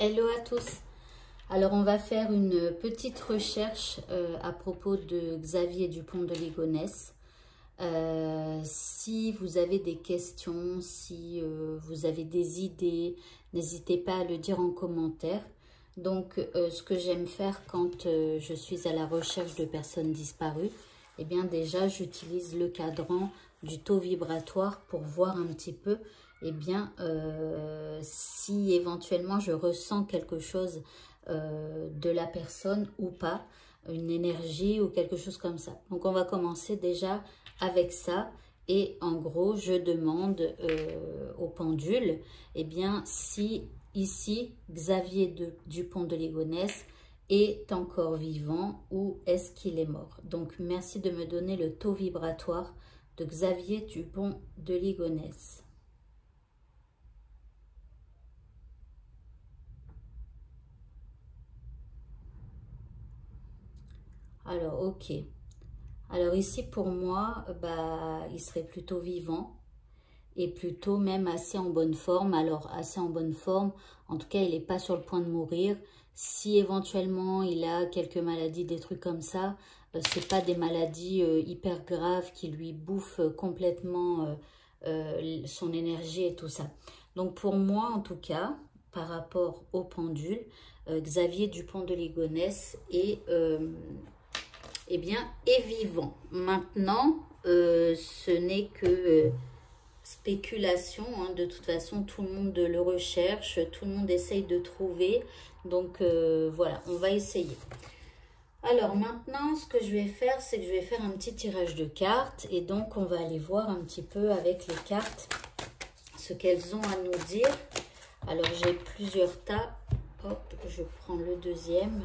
Hello à tous. Alors on va faire une petite recherche à propos de Xavier Dupont de Ligonnès. Si vous avez des questions, si vous avez des idées, n'hésitez pas à le dire en commentaire. Donc ce que j'aime faire quand je suis à la recherche de personnes disparues, eh bien déjà j'utilise le cadran du taux vibratoire pour voir un petit peu eh bien, si éventuellement je ressens quelque chose de la personne ou pas, une énergie ou quelque chose comme ça. Donc on va commencer déjà avec ça et en gros je demande au pendule eh bien, si ici Xavier Dupont de Ligonnès est encore vivant ou est-ce qu'il est mort. Donc merci de me donner le taux vibratoire de Xavier Dupont de Ligonnès. Alors, ok. Alors ici, pour moi, il serait plutôt vivant et plutôt même assez en bonne forme. Alors, assez en bonne forme, en tout cas, il n'est pas sur le point de mourir. Si éventuellement, il a quelques maladies, des trucs comme ça, c'est pas des maladies hyper graves qui lui bouffent complètement son énergie et tout ça. Donc, pour moi, en tout cas, par rapport au pendule, Xavier Dupont de Ligonnès est... eh bien, est vivant. Maintenant, ce n'est que spéculation. Hein. De toute façon, tout le monde le recherche, tout le monde essaye de trouver. Donc, voilà, on va essayer. Alors, maintenant, ce que je vais faire, c'est que je vais faire un petit tirage de cartes. Et donc, on va aller voir un petit peu avec les cartes ce qu'elles ont à nous dire. Alors, j'ai plusieurs tas. Hop, je prends le deuxième.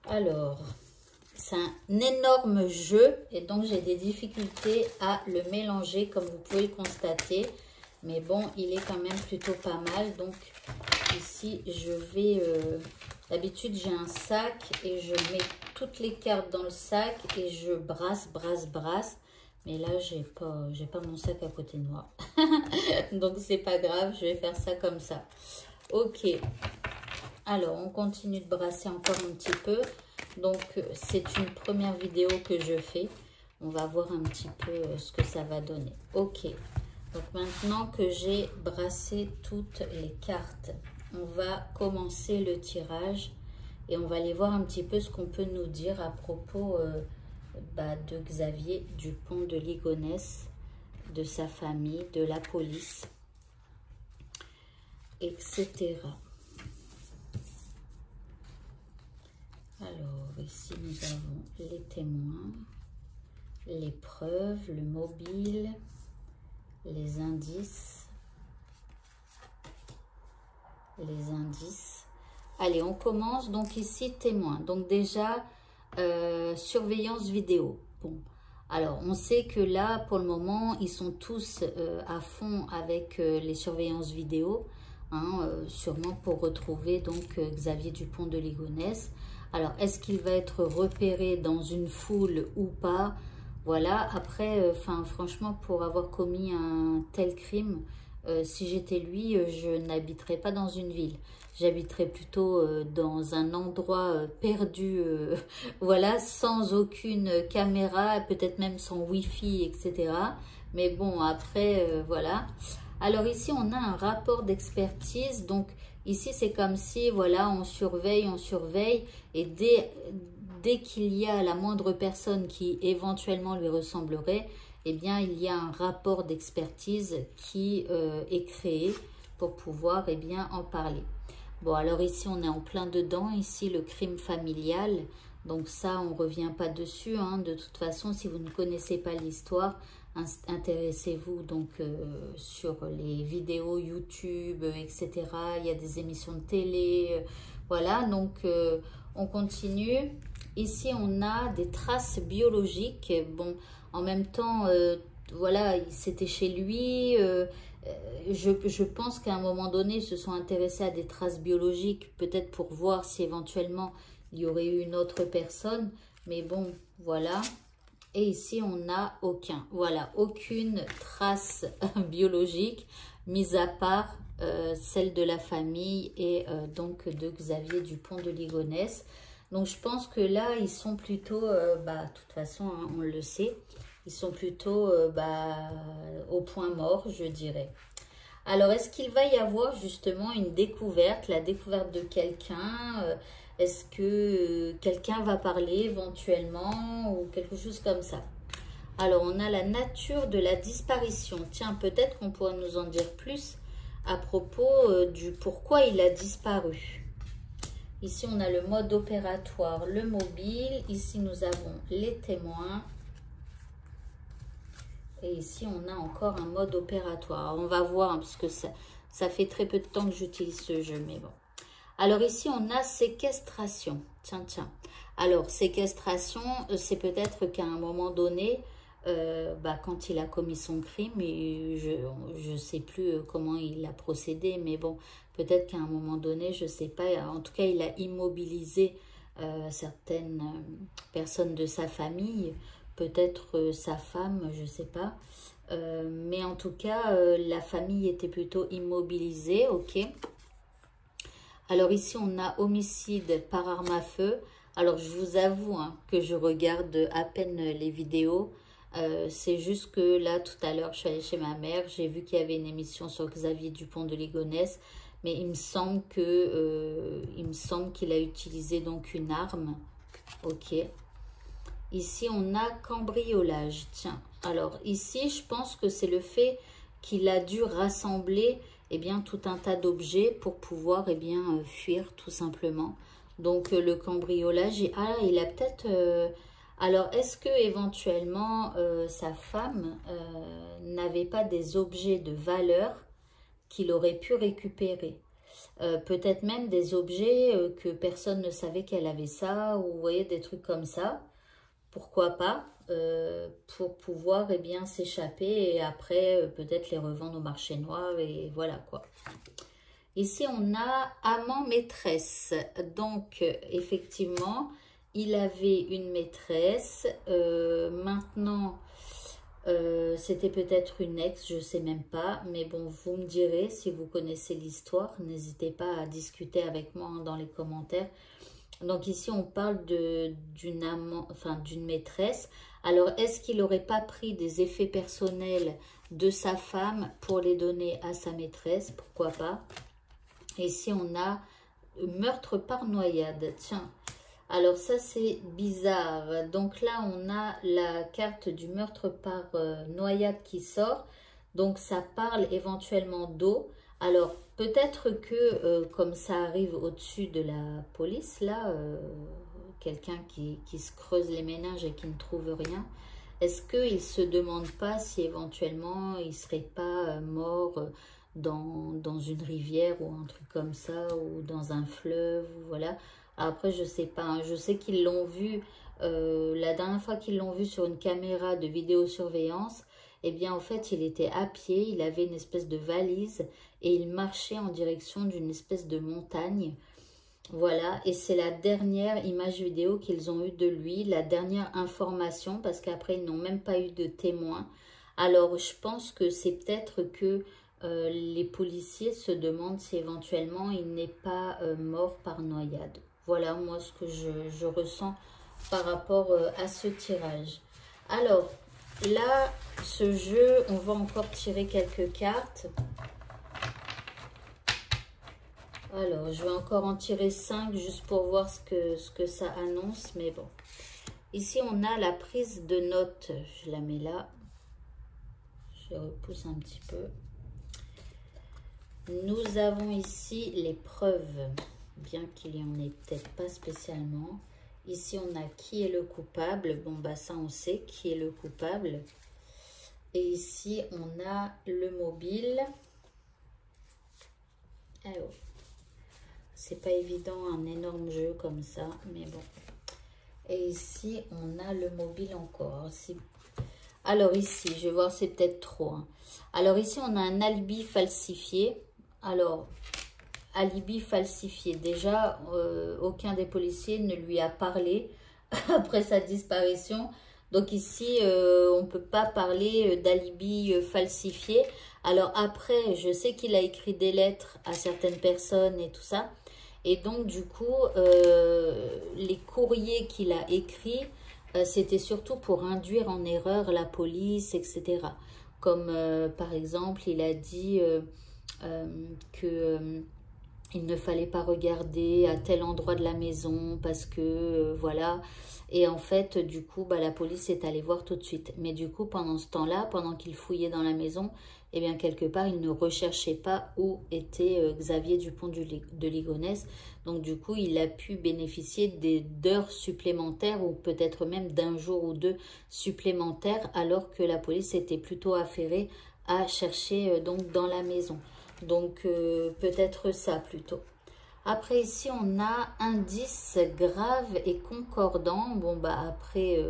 Alors, c'est un énorme jeu et donc j'ai des difficultés à le mélanger comme vous pouvez le constater. Mais bon, il est quand même plutôt pas mal. Donc ici, je vais... d'habitude, j'ai un sac et je mets toutes les cartes dans le sac et je brasse. Mais là, j'ai pas mon sac à côté de moi. Donc, c'est pas grave, je vais faire ça comme ça. Ok. Alors, on continue de brasser encore un petit peu. Donc, c'est une première vidéo que je fais. On va voir un petit peu ce que ça va donner. Ok. Donc, maintenant que j'ai brassé toutes les cartes, on va commencer le tirage. Et on va aller voir un petit peu ce qu'on peut nous dire à propos de Xavier Dupont de Ligonnès, de sa famille, de la police, etc. Alors, ici, nous avons les témoins, les preuves, le mobile, les indices. Allez, on commence. Donc, ici, témoins. Donc, déjà, surveillance vidéo. Bon, alors, on sait que là, pour le moment, ils sont tous à fond avec les surveillances vidéo, hein, sûrement pour retrouver donc Xavier Dupont de Ligonnès. Alors, est-ce qu'il va être repéré dans une foule ou pas? Voilà, après, franchement, pour avoir commis un tel crime, si j'étais lui, je n'habiterais pas dans une ville. J'habiterais plutôt dans un endroit perdu, voilà, sans aucune caméra, peut-être même sans wifi, etc. Mais bon, après, voilà. Alors ici, on a un rapport d'expertise. Donc ici, c'est comme si, voilà, on surveille. Et dès qu'il y a la moindre personne qui éventuellement lui ressemblerait, eh bien, il y a un rapport d'expertise qui est créé pour pouvoir, eh bien, en parler. Bon, alors ici, on est en plein dedans. Ici, le crime familial. Donc ça, on ne revient pas dessus. Hein. De toute façon, si vous ne connaissez pas l'histoire, intéressez-vous donc sur les vidéos YouTube, etc. Il y a des émissions de télé. Voilà, donc on continue. Ici, on a des traces biologiques. Bon, en même temps, voilà, c'était chez lui. Je pense qu'à un moment donné, ils se sont intéressés à des traces biologiques, peut-être pour voir si éventuellement il y aurait eu une autre personne. Mais bon, voilà. Et ici, on n'a aucun. Voilà, aucune trace biologique, mis à part celle de la famille et donc de Xavier Dupont de Ligonnès. Donc, je pense que là, ils sont plutôt, de toute façon, hein, on le sait, ils sont plutôt au point mort, je dirais. Alors, est-ce qu'il va y avoir justement une découverte, la découverte de quelqu'un est-ce que quelqu'un va parler éventuellement ou quelque chose comme ça? Alors, on a la nature de la disparition. Tiens, peut-être qu'on pourrait nous en dire plus à propos du pourquoi il a disparu. Ici, on a le mode opératoire, le mobile. Ici, nous avons les témoins. Et ici, on a encore un mode opératoire. Alors, on va voir, hein, parce que ça fait très peu de temps que j'utilise ce jeu, mais bon. Alors ici, on a séquestration. Tiens, tiens. Alors, séquestration, c'est peut-être qu'à un moment donné, quand il a commis son crime, et je ne sais plus comment il a procédé, mais bon, peut-être qu'à un moment donné, je ne sais pas, en tout cas, il a immobilisé certaines personnes de sa famille, peut-être sa femme, je ne sais pas. Mais en tout cas, la famille était plutôt immobilisée, ok. Alors ici, on a homicide par arme à feu. Alors, je vous avoue hein, que je regarde à peine les vidéos. C'est juste que là, tout à l'heure, je suis allée chez ma mère. J'ai vu qu'il y avait une émission sur Xavier Dupont de Ligonnès. Mais il me semble qu'il a utilisé donc une arme. Ok. Ici, on a cambriolage. Tiens, alors ici, je pense que c'est le fait qu'il a dû rassembler tout un tas d'objets pour pouvoir fuir tout simplement. Donc le cambriolage, il a peut-être... alors est-ce que éventuellement sa femme n'avait pas des objets de valeur qu'il aurait pu récupérer? Peut-être même des objets que personne ne savait qu'elle avait ça, ou vous voyez, des trucs comme ça. Pourquoi pas, pour pouvoir s'échapper et après peut-être les revendre au marché noir et voilà quoi. Ici on a amant maîtresse, donc effectivement il avait une maîtresse, maintenant c'était peut-être une ex, je sais même pas, mais bon vous me direz si vous connaissez l'histoire, n'hésitez pas à discuter avec moi dans les commentaires. Donc ici, on parle d'une amant, enfin d'une maîtresse. Alors, est-ce qu'il n'aurait pas pris des effets personnels de sa femme pour les donner à sa maîtresse? Pourquoi pas? Ici, on a meurtre par noyade. Tiens, alors ça, c'est bizarre. Donc là, on a la carte du meurtre par noyade qui sort. Donc, ça parle éventuellement d'eau. Alors, peut-être que, comme ça arrive au-dessus de la police, là, quelqu'un qui se creuse les méninges et qui ne trouve rien, est-ce qu'il ne se demande pas si éventuellement il ne serait pas mort dans une rivière ou un truc comme ça, ou dans un fleuve, voilà. Après, je ne sais pas, hein. Je sais qu'ils l'ont vu, la dernière fois qu'ils l'ont vu sur une caméra de vidéosurveillance, en fait, il était à pied, il avait une espèce de valise et il marchait en direction d'une espèce de montagne. Voilà, et c'est la dernière image vidéo qu'ils ont eue de lui, la dernière information, parce qu'après, ils n'ont même pas eu de témoins. Alors, je pense que c'est peut-être que les policiers se demandent si éventuellement il n'est pas mort par noyade. Voilà, moi, ce que je ressens par rapport à ce tirage. Alors, là, ce jeu, on va encore tirer quelques cartes. Alors, je vais encore en tirer 5 juste pour voir ce que ça annonce. Mais bon, ici, on a la prise de notes. Je la mets là. Je repousse un petit peu. Nous avons ici les preuves, bien qu'il n'y en ait peut-être pas spécialement. Ici, on a qui est le coupable. Bon, bah ça, on sait qui est le coupable. Et ici, on a le mobile. Alors, c'est pas évident, un énorme jeu comme ça, mais bon. Et ici, on a le mobile encore. Alors ici, je vais voir, c'est peut-être trop. Hein. Alors ici, on a un alibi falsifié. Alors, alibi falsifié. Déjà, aucun des policiers ne lui a parlé après sa disparition. Donc ici, on ne peut pas parler d'alibi falsifié. Alors après, je sais qu'il a écrit des lettres à certaines personnes et tout ça. Et donc du coup, les courriers qu'il a écrits, c'était surtout pour induire en erreur la police, etc. Comme par exemple, il a dit que il ne fallait pas regarder à tel endroit de la maison parce que voilà. Et en fait, du coup, bah, la police est allée voir tout de suite. Mais du coup, pendant ce temps-là, pendant qu'il fouillait dans la maison, eh bien, quelque part, il ne recherchait pas où était Xavier Dupont de Ligonnès. Donc, du coup, il a pu bénéficier d'heures supplémentaires ou peut-être même d'un jour ou deux supplémentaires alors que la police était plutôt affairée à chercher donc dans la maison. Donc, peut-être ça plutôt. Après, ici, on a indices graves et concordants. Bon, bah, après,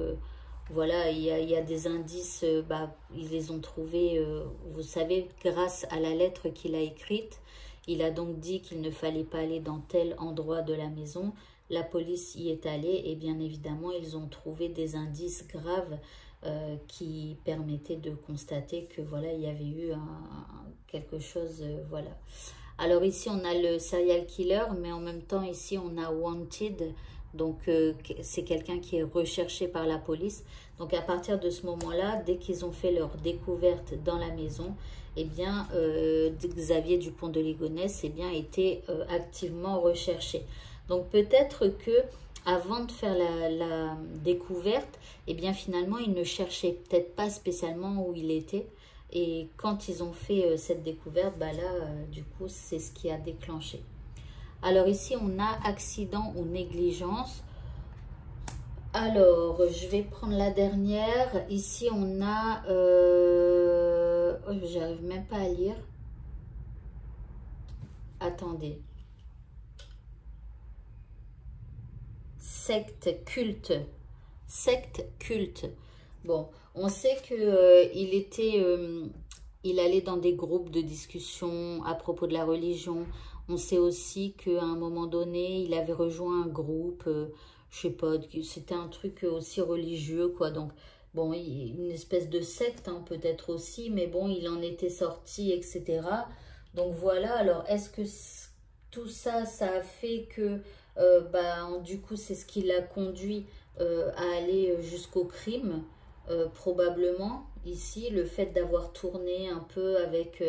voilà, il y a des indices, bah, ils les ont trouvés, vous savez, grâce à la lettre qu'il a écrite. Il a donc dit qu'il ne fallait pas aller dans tel endroit de la maison. La police y est allée et bien évidemment, ils ont trouvé des indices graves qui permettaient de constater que, voilà, il y avait eu quelque chose, voilà. Alors ici, on a le serial killer, mais en même temps, ici, on a wanted. Donc, c'est quelqu'un qui est recherché par la police. Donc, à partir de ce moment-là, dès qu'ils ont fait leur découverte dans la maison, eh bien, Xavier Dupont de Ligonnès, eh bien, était activement recherché. Donc, peut-être que avant de faire la découverte, eh bien, finalement, il ne cherchait peut-être pas spécialement où il était. Et quand ils ont fait cette découverte, bah là, du coup, c'est ce qui a déclenché. Alors ici, on a accident ou négligence. Alors, je vais prendre la dernière. Ici, on a... oh, j'arrive même pas à lire. Attendez. Secte, culte. Secte, culte. Bon, on sait que il allait dans des groupes de discussion à propos de la religion. On sait aussi qu'à un moment donné, il avait rejoint un groupe, je sais pas, c'était un truc aussi religieux, quoi. Donc, bon, une espèce de secte, hein, peut-être aussi, mais bon, il en était sorti, etc. Donc voilà, alors est-ce que tout ça, ça a fait que, bah, du coup, c'est ce qui l'a conduit à aller jusqu'au crime? Probablement, ici, le fait d'avoir tourné un peu avec,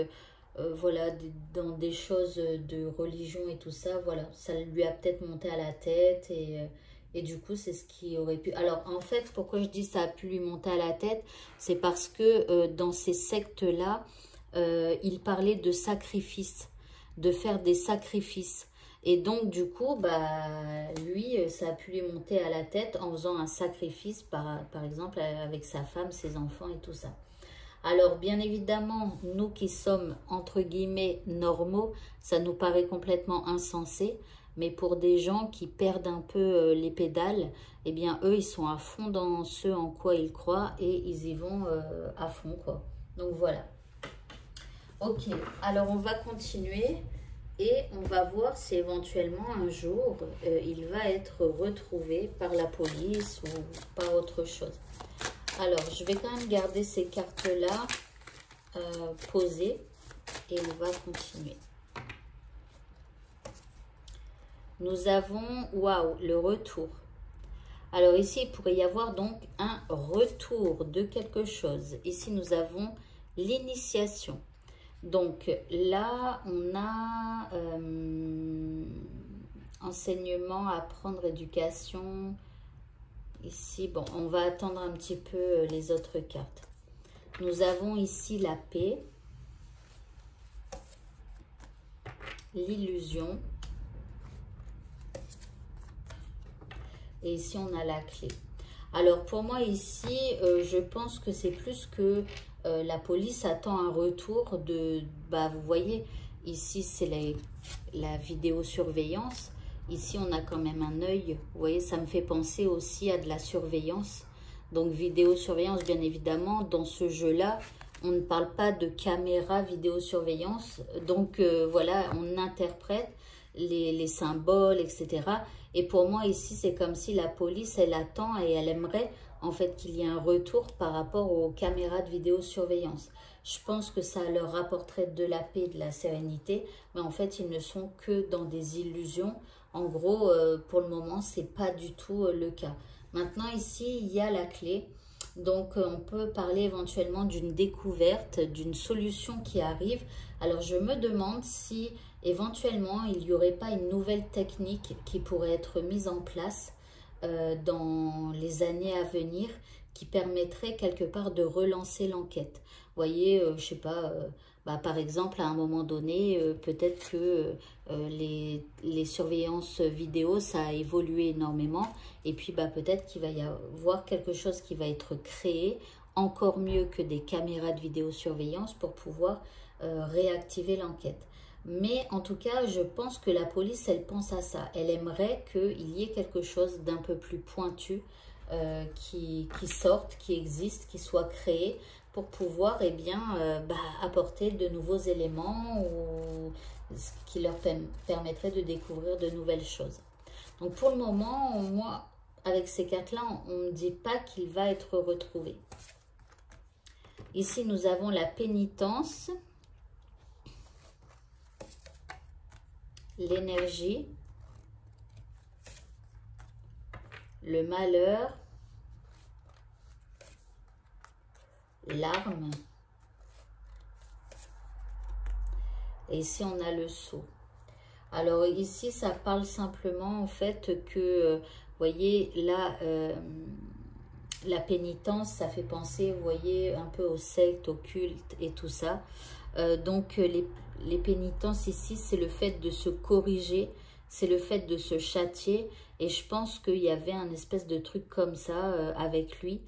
voilà, dans des choses de religion et tout ça, voilà, ça lui a peut-être monté à la tête et du coup, c'est ce qui aurait pu... Alors, en fait, pourquoi je dis ça a pu lui monter à la tête, c'est parce que dans ces sectes-là, il parlait de sacrifice, de faire des sacrifices. Et donc, du coup, bah, lui, ça a pu lui monter à la tête en faisant un sacrifice, par exemple, avec sa femme, ses enfants et tout ça. Alors, bien évidemment, nous qui sommes, entre guillemets, normaux, ça nous paraît complètement insensé. Mais pour des gens qui perdent un peu les pédales, eh bien, eux, ils sont à fond dans ce en quoi ils croient et ils y vont à fond, quoi. Donc, voilà. Ok, alors on va continuer. Et on va voir si éventuellement un jour, il va être retrouvé par la police ou par autre chose. Alors, je vais quand même garder ces cartes-là posées et on va continuer. Nous avons, waouh, le retour. Alors ici, il pourrait y avoir donc un retour de quelque chose. Ici, nous avons l'initiation. Donc là, on a enseignement, apprendre, éducation. Ici, bon, on va attendre un petit peu les autres cartes. Nous avons ici la paix, l'illusion. Et ici, on a la clé. Alors, pour moi, ici, je pense que c'est plus que la police attend un retour de... Bah, vous voyez, ici, c'est la vidéosurveillance. Ici, on a quand même un œil. Vous voyez, ça me fait penser aussi à de la surveillance. Donc, vidéosurveillance, bien évidemment, dans ce jeu-là, on ne parle pas de caméra vidéosurveillance. Donc, voilà, on interprète les symboles, etc. Et pour moi, ici, c'est comme si la police, elle attend et elle aimerait en fait, qu'il y ait un retour par rapport aux caméras de vidéosurveillance. Je pense que ça leur rapporterait de la paix, de la sérénité, mais en fait, ils ne sont que dans des illusions. En gros, pour le moment, c'est pas du tout le cas. Maintenant, ici, il y a la clé. Donc, on peut parler éventuellement d'une découverte, d'une solution qui arrive. Alors, je me demande si éventuellement, il n'y aurait pas une nouvelle technique qui pourrait être mise en place dans les années à venir, qui permettrait quelque part de relancer l'enquête. Vous voyez, je sais pas, par exemple, à un moment donné, peut-être que les surveillances vidéo, ça a évolué énormément. Et puis, peut-être qu'il va y avoir quelque chose qui va être créé, encore mieux que des caméras de vidéosurveillance pour pouvoir réactiver l'enquête. Mais en tout cas, je pense que la police, elle pense à ça. Elle aimerait qu'il y ait quelque chose d'un peu plus pointu qui sorte, qui existe, qui soit créé pour pouvoir apporter de nouveaux éléments ou ce qui leur permettrait de découvrir de nouvelles choses. Donc pour le moment, moi, avec ces cartes-là, on ne me dit pas qu'il va être retrouvé. Ici, nous avons la pénitence, l'énergie, le malheur, l'arme, et ici on a le sceau. Alors ici ça parle simplement en fait que, vous voyez là, la pénitence, ça fait penser, vous voyez, un peu aux sectes, aux cultes et tout ça. Donc les pénitences ici, c'est le fait de se corriger, c'est le fait de se châtier. Et je pense qu'il y avait un espèce de truc comme ça avec lui,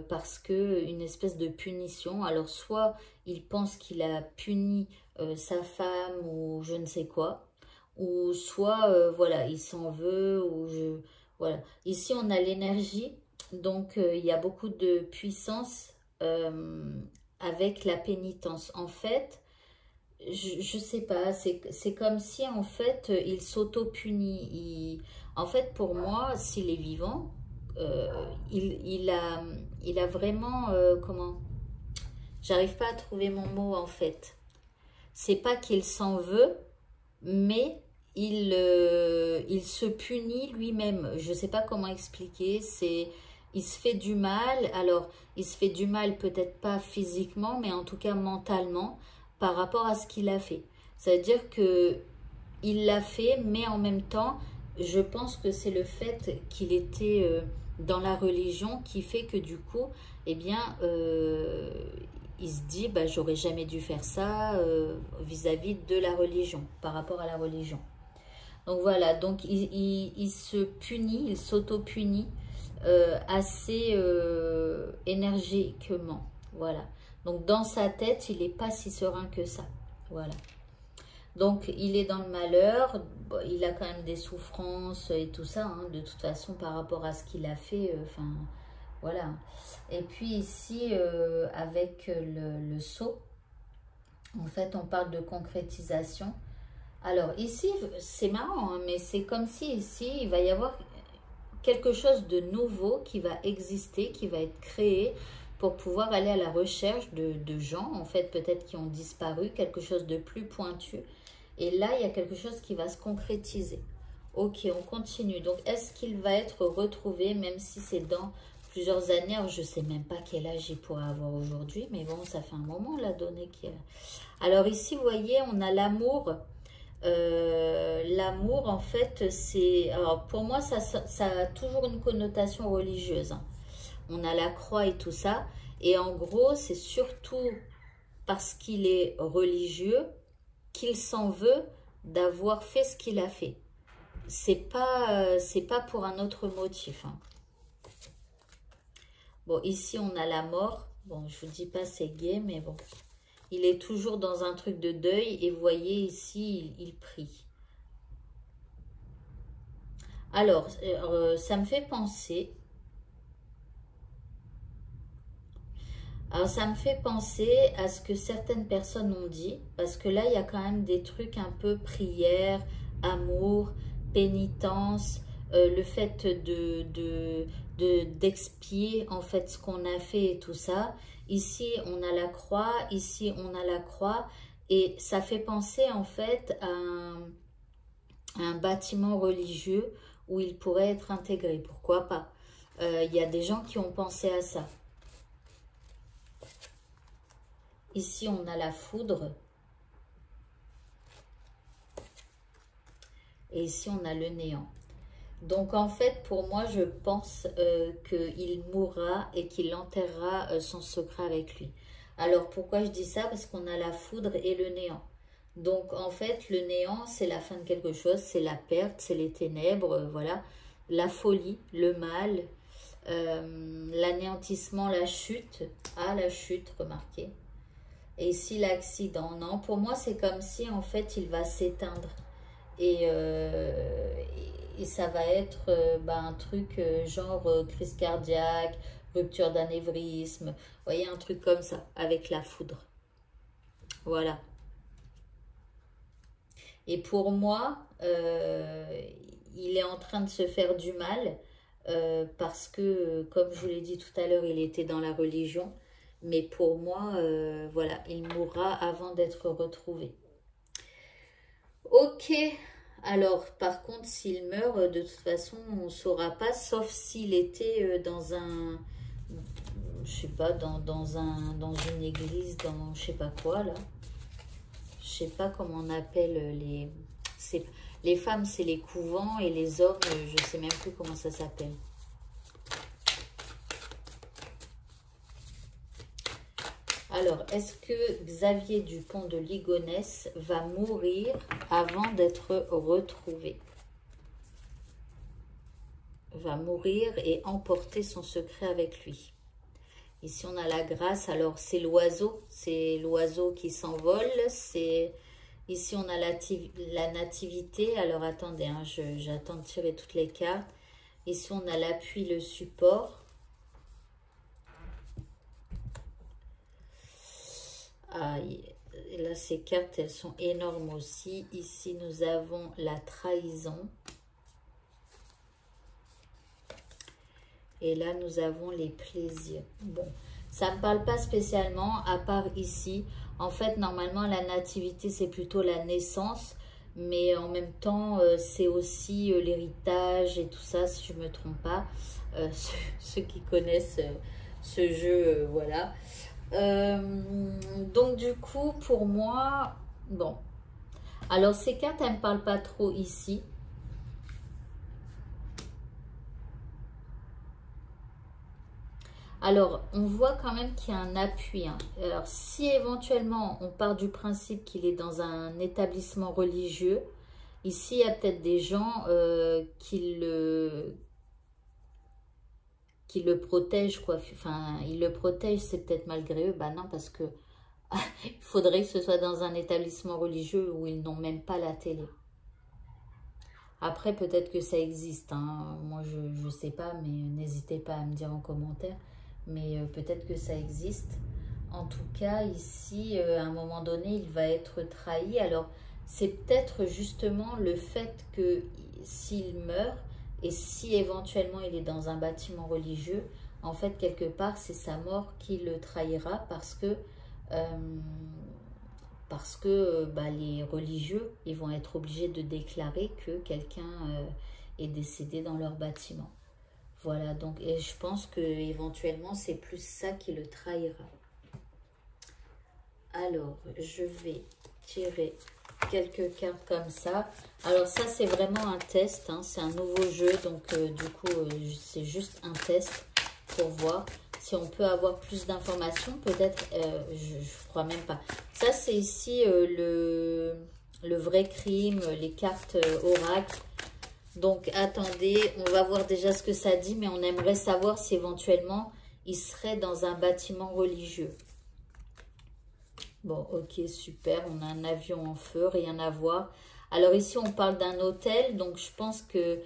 parce que une espèce de punition. Alors soit il pense qu'il a puni sa femme ou je ne sais quoi, ou soit voilà, il s'en veut, ou voilà. Ici on a l'énergie, donc il y a beaucoup de puissance avec la pénitence. En fait, je sais pas, c'est comme si en fait il s'auto-punit. En fait, pour moi, s'il est vivant, il a vraiment, comment, j'arrive pas à trouver mon mot en fait. C'est pas qu'il s'en veut, mais il se punit lui-même. Je sais pas comment expliquer, il se fait du mal. Alors, il se fait du mal peut-être pas physiquement, mais en tout cas mentalement, par rapport à ce qu'il a fait. C'est-à-dire que il l'a fait, mais en même temps, je pense que c'est le fait qu'il était dans la religion qui fait que du coup, eh bien, il se dit, j'aurais jamais dû faire ça vis-à-vis de la religion, par rapport à la religion. Donc voilà, donc il se punit, il s'auto-punit assez énergiquement. Voilà. Donc dans sa tête, il n'est pas si serein que ça. Voilà. Donc il est dans le malheur, il a quand même des souffrances et tout ça, hein, de toute façon par rapport à ce qu'il a fait, enfin voilà. Et puis ici, avec le sceau, en fait on parle de concrétisation. Alors ici, c'est marrant, hein, mais c'est comme si ici, il va y avoir quelque chose de nouveau qui va exister, qui va être créé pour pouvoir aller à la recherche de gens, en fait, peut-être qui ont disparu, quelque chose de plus pointu. Et là, il y a quelque chose qui va se concrétiser. Ok, on continue. Donc, est-ce qu'il va être retrouvé, même si c'est dans plusieurs années? Alors, je ne sais même pas quel âge il pourra avoir aujourd'hui, mais bon, ça fait un moment, la donnée qui a... Alors ici, vous voyez, on a l'amour. L'amour, en fait, c'est... Alors, pour moi, ça a toujours une connotation religieuse, hein. On a la croix et tout ça. Et en gros, c'est surtout parce qu'il est religieux qu'il s'en veut d'avoir fait ce qu'il a fait. C'est pas pour un autre motif, hein. Bon, ici, on a la mort. Bon, je vous dis pas c'est gay, mais bon. Il est toujours dans un truc de deuil. Et vous voyez, ici, il prie. Alors, ça me fait penser... Alors, ça me fait penser à ce que certaines personnes ont dit, parce que là, il y a quand même des trucs un peu prière, amour, pénitence, le fait d'expier en fait ce qu'on a fait et tout ça. Ici, on a la croix, ici, on a la croix. Et ça fait penser en fait à un bâtiment religieux où il pourrait être intégré. Pourquoi pas? Il y a des gens qui ont pensé à ça. Ici, on a la foudre. Et ici, on a le néant. Donc, en fait, pour moi, je pense qu'il mourra et qu'il enterrera son secret avec lui. Alors, pourquoi je dis ça? Parce qu'on a la foudre et le néant. Donc, en fait, le néant, c'est la fin de quelque chose, c'est la perte, c'est les ténèbres, voilà. La folie, le mal, l'anéantissement, la chute. Ah, la chute, remarquez. Et ici, l'accident. Non, pour moi, c'est comme si, en fait, il va s'éteindre. Et ça va être un truc genre crise cardiaque, rupture d'anévrisme. Vous voyez, un truc comme ça, avec la foudre. Voilà. Et pour moi, il est en train de se faire du mal parce que, comme je vous l'ai dit tout à l'heure, il était dans la religion. Mais pour moi, voilà, il mourra avant d'être retrouvé. Ok, alors par contre, s'il meurt, de toute façon, on ne saura pas, sauf s'il était dans un, je sais pas, dans une église, dans je sais pas quoi, là. Je sais pas comment on appelle les femmes, c'est les couvents, et les hommes, je sais même plus comment ça s'appelle. Alors, est-ce que Xavier Dupont de Ligonnès va mourir avant d'être retrouvé? Va mourir et emporter son secret avec lui. Ici, on a la grâce. Alors, c'est l'oiseau qui s'envole. Ici, on a la nativité. Alors, attendez, hein, j'attends de tirer toutes les cartes. Ici, on a l'appui, le support. Ah, et là, ces cartes, elles sont énormes aussi. Ici, nous avons la trahison. Et là, nous avons les plaisirs. Bon, ça ne me parle pas spécialement, à part ici. En fait, normalement, la nativité, c'est plutôt la naissance. Mais en même temps, c'est aussi l'héritage et tout ça, si je ne me trompe pas. Ceux qui connaissent ce jeu, voilà. Donc du coup pour moi, bon, alors ces cartes elles me parlent pas trop ici. Alors on voit quand même qu'il y a un appui, hein. Alors si éventuellement on part du principe qu'il est dans un établissement religieux, ici il y a peut-être des gens qui le protègent, quoi. Enfin, ils le protègent, c'est peut-être malgré eux. Bah non, parce que il faudrait que ce soit dans un établissement religieux où ils n'ont même pas la télé. Après, peut-être que ça existe, hein. Moi, je ne sais pas, mais n'hésitez pas à me dire en commentaire. Mais peut-être que ça existe. En tout cas, ici, à un moment donné, il va être trahi. Alors, c'est peut-être justement le fait que s'il meurt, et si éventuellement il est dans un bâtiment religieux, en fait, quelque part, c'est sa mort qui le trahira parce que les religieux, ils vont être obligés de déclarer que quelqu'un est décédé dans leur bâtiment. Voilà, donc, et je pense que éventuellement c'est plus ça qui le trahira. Alors, je vais tirer quelques cartes comme ça. Alors ça, c'est vraiment un test, hein. C'est un nouveau jeu, donc du coup, c'est juste un test pour voir si on peut avoir plus d'informations. Peut-être, je crois même pas. Ça, c'est ici le vrai crime, les cartes oracle. Donc, attendez, on va voir déjà ce que ça dit, mais on aimerait savoir si éventuellement il serait dans un bâtiment religieux. Bon, ok, super. On a un avion en feu, rien à voir. Alors ici, on parle d'un hôtel. Donc, je pense que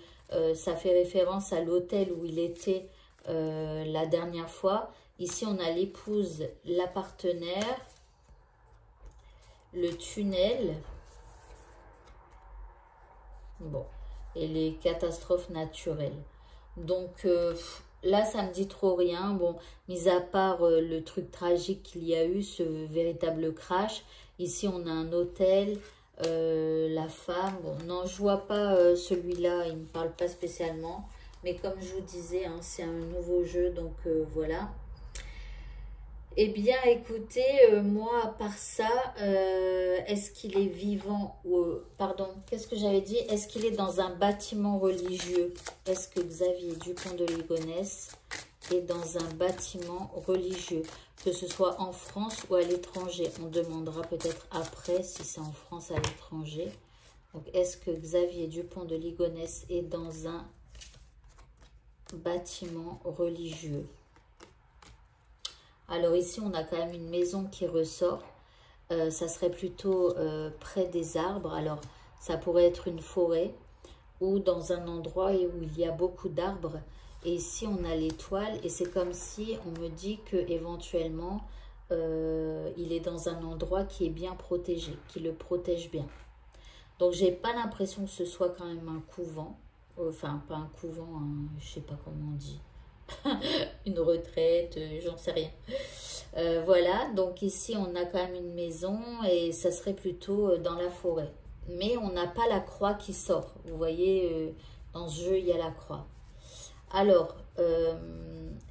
ça fait référence à l'hôtel où il était la dernière fois. Ici, on a l'épouse, la partenaire, le tunnel. Bon, et les catastrophes naturelles. Donc, là, ça me dit trop rien. Bon, mis à part le truc tragique qu'il y a eu, ce véritable crash. Ici, on a un hôtel, la femme. Bon, non, je vois pas celui-là, il me parle pas spécialement. Mais comme je vous disais, hein, c'est un nouveau jeu, donc voilà. Eh bien, écoutez, moi, à part ça, est-ce qu'il est vivant ou... pardon, qu'est-ce que j'avais dit? Est-ce qu'il est dans un bâtiment religieux? Est-ce que Xavier Dupont de Ligonnès est dans un bâtiment religieux? Que ce soit en France ou à l'étranger. On demandera peut-être après si c'est en France ou à l'étranger. Donc, est-ce que Xavier Dupont de Ligonnès est dans un bâtiment religieux? Alors ici, on a quand même une maison qui ressort. Ça serait plutôt près des arbres. Alors, ça pourrait être une forêt ou dans un endroit où il y a beaucoup d'arbres. Et ici, on a l'étoile. Et c'est comme si on me dit que éventuellement il est dans un endroit qui est bien protégé, qui le protège bien. Donc, j'ai pas l'impression que ce soit quand même un couvent. Enfin, pas un couvent, je sais pas comment on dit. Une retraite, j'en sais rien. Voilà, donc ici on a quand même une maison et ça serait plutôt dans la forêt. Mais on n'a pas la croix qui sort. Vous voyez, dans ce jeu, il y a la croix. Alors,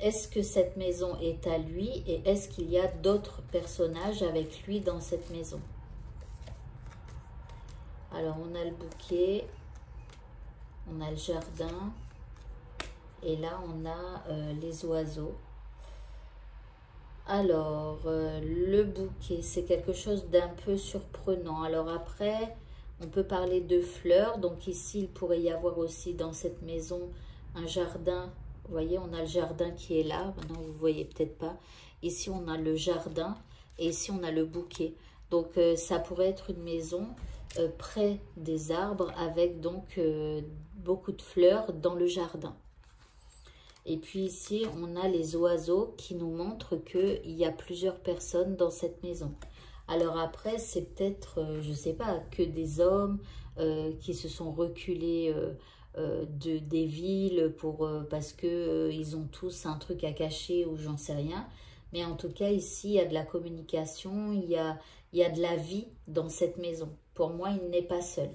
est-ce que cette maison est à lui et est-ce qu'il y a d'autres personnages avec lui dans cette maison? Alors, on a le bouquet, on a le jardin. Et là, on a les oiseaux. Alors, le bouquet, c'est quelque chose d'un peu surprenant. Alors après, on peut parler de fleurs. Donc ici, il pourrait y avoir aussi dans cette maison un jardin. Vous voyez, on a le jardin qui est là. Maintenant, vous ne voyez peut-être pas. Ici, on a le jardin. Et ici, on a le bouquet. Donc, ça pourrait être une maison près des arbres avec donc beaucoup de fleurs dans le jardin. Et puis ici, on a les oiseaux qui nous montrent qu'il y a plusieurs personnes dans cette maison. Alors après, c'est peut-être, je ne sais pas, que des hommes qui se sont reculés des villes parce qu'ils ont tous un truc à cacher ou j'en sais rien. Mais en tout cas, ici, il y a de la communication, il y a de la vie dans cette maison. Pour moi, il n'est pas seul.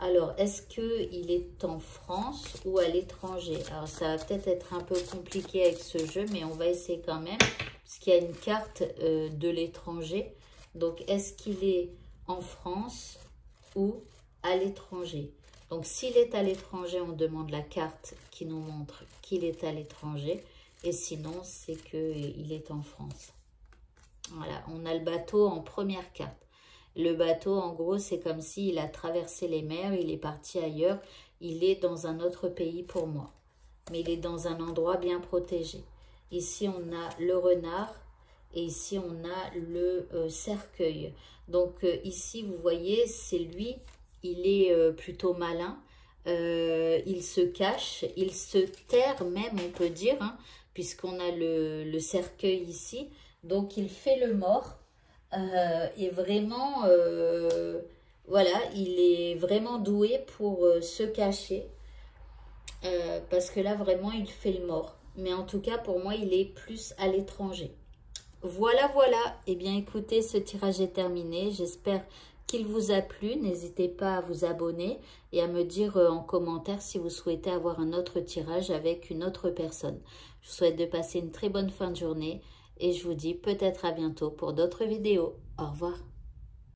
Alors, est-ce qu'il est en France ou à l'étranger? Alors, ça va peut-être être un peu compliqué avec ce jeu, mais on va essayer quand même, parce qu'il y a une carte de l'étranger. Donc, est-ce qu'il est en France ou à l'étranger? Donc, s'il est à l'étranger, on demande la carte qui nous montre qu'il est à l'étranger. Et sinon, c'est qu'il est en France. Voilà, on a le bateau en première carte. Le bateau, en gros, c'est comme s'il a traversé les mers, il est parti ailleurs. Il est dans un autre pays pour moi. Mais il est dans un endroit bien protégé. Ici, on a le renard et ici, on a le cercueil. Donc, ici, vous voyez, c'est lui. Il est plutôt malin. Il se cache, il se terre même, on peut dire, hein, puisqu'on a le cercueil ici. Donc, il fait le mort. Et vraiment, voilà, il est vraiment doué pour se cacher. Parce que là, vraiment, il fait le mort. Mais en tout cas, pour moi, il est plus à l'étranger. Voilà, voilà. Eh bien, écoutez, ce tirage est terminé. J'espère qu'il vous a plu. N'hésitez pas à vous abonner et à me dire en commentaire si vous souhaitez avoir un autre tirage avec une autre personne. Je vous souhaite de passer une très bonne fin de journée et je vous dis peut-être à bientôt pour d'autres vidéos. Au revoir.